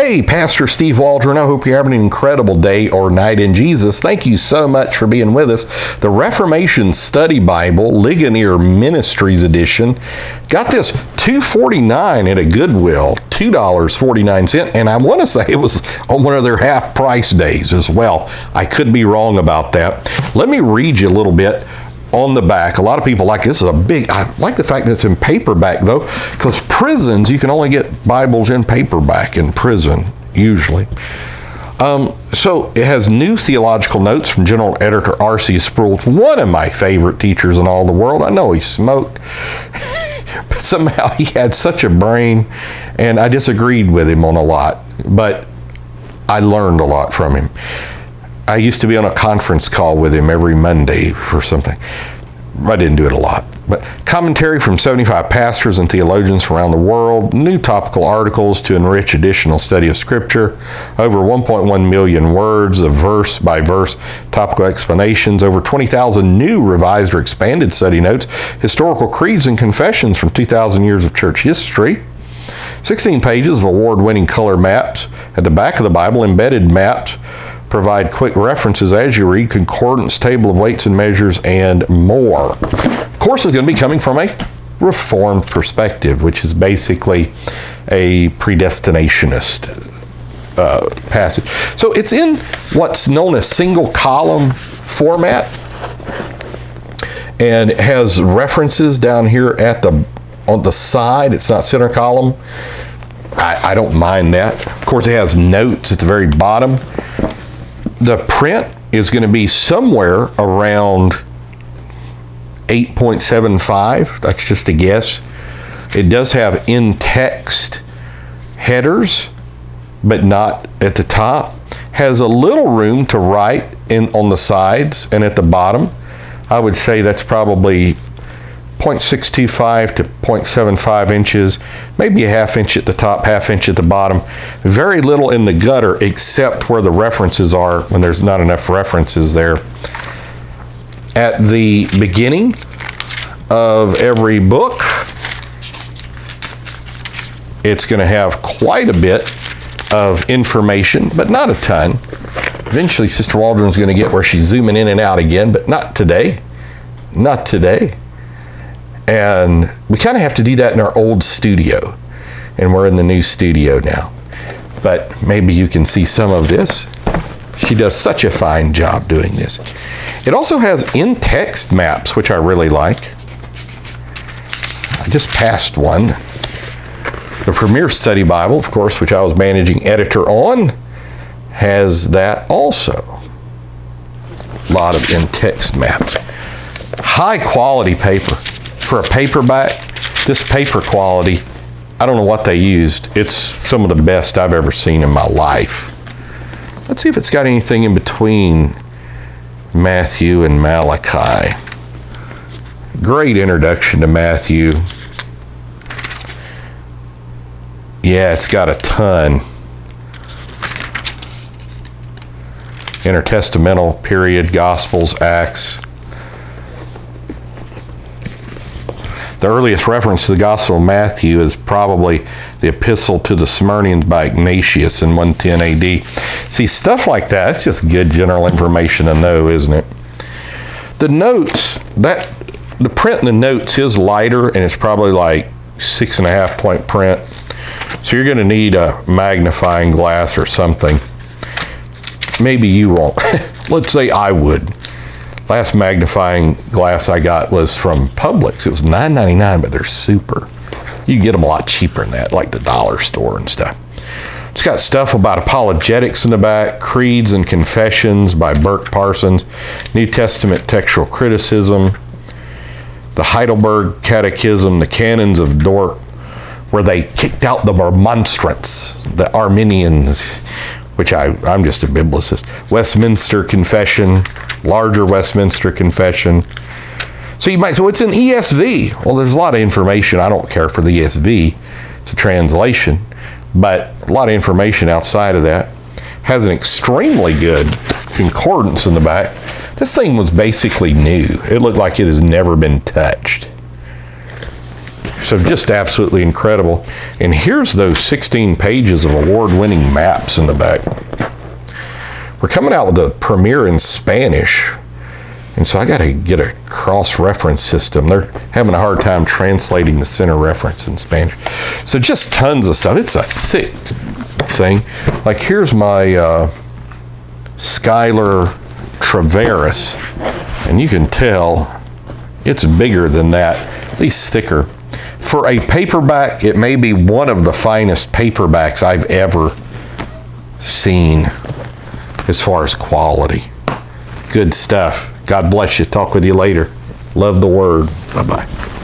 Hey, Pastor Steve Waldron, I hope you're having an incredible day or night in Jesus. Thank you so much for being with us. The Reformation Study Bible, Ligonier Ministries Edition, got this $2.49 at a Goodwill, $2.49, and I want to say it was on one of their half price days as well. I could be wrong about that. Let me read you a little bit on the back. A lot of people like this is a big, I like the fact that it's in paperback though, because prisons, you can only get Bibles in paperback in prison, usually. So it has new theological notes from General Editor R.C. Sproul, one of my favorite teachers in all the world. I know he smoked, but somehow he had such a brain, and I disagreed with him on a lot, but I learned a lot from him. I used to be on a conference call with him every Monday for something. I didn't do it a lot. But commentary from 75 pastors and theologians from around the world, new topical articles to enrich additional study of Scripture, over 1.1 million words of verse-by-verse topical explanations, over 20,000 new revised or expanded study notes, historical creeds and confessions from 2,000 years of church history, 16 pages of award-winning color maps. At the back of the Bible, embedded maps provide quick references as you read, concordance, table of weights and measures, and more. Of course, it's going to be coming from a Reformed perspective, which is basically a predestinationist passage. So it's in what's known as single column format, and it has references down here on the side. It's not center column. I don't mind that. Of course, it has notes at the very bottom. The print is going to be somewhere around 8.75. That's just a guess. It does have in-text headers, but not at the top. Has a little room to write on the sides and at the bottom. I would say that's probably 0.625 to 0.75 inches, maybe a half inch at the top, half inch at the bottom. Very little in the gutter except where the references are when there's not enough references there. At the beginning of every book, it's going to have quite a bit of information, but not a ton. Eventually, Sister Waldron's going to get where she's zooming in and out again, but not today. Not today. And we kind of have to do that in our old studio. And we're in the new studio now. But maybe you can see some of this. She does such a fine job doing this. It also has in-text maps, which I really like. I just passed one. The Premier Study Bible, of course, which I was managing editor on, has that also. A lot of in-text maps. High quality paper. For a paperback, this paper quality, I don't know what they used. It's some of the best I've ever seen in my life. Let's see if it's got anything in between Matthew and Malachi. Great introduction to Matthew. Yeah, it's got a ton. Intertestamental period, Gospels, Acts. The earliest reference to the Gospel of Matthew is probably the Epistle to the Smyrnians by Ignatius in 110 AD. See, stuff like that, it's just good general information to know, isn't it? The notes, the print in the notes is lighter, and it's probably like 6.5 point print. So you're going to need a magnifying glass or something. Maybe you won't. Let's say I would. Last magnifying glass I got was from Publix. It was $9.99, but they're super. You can get them a lot cheaper than that, like the dollar store and stuff. It's got stuff about apologetics in the back, creeds and confessions by Burke Parsons, New Testament textual criticism, the Heidelberg Catechism, the canons of Dort, where they kicked out the Remonstrants, the Arminians, which I'm just a biblicist. Westminster Confession, larger Westminster Confession. So you might say, well, it's an ESV. Well, there's a lot of information. I don't care for the ESV. It's a translation. But a lot of information outside of that. Has an extremely good concordance in the back. This thing was basically new. It looked like it has never been touched. So just absolutely incredible. And here's those 16 pages of award-winning maps in the back. We're coming out with a premiere in Spanish. And so I got to get a cross-reference system. They're having a hard time translating the center reference in Spanish. So just tons of stuff. It's a thick thing. Like here's my Schuyler Traveris. And you can tell it's bigger than that, at least thicker. For a paperback, it may be one of the finest paperbacks I've ever seen as far as quality. Good stuff. God bless you. Talk with you later. Love the Word. Bye-bye.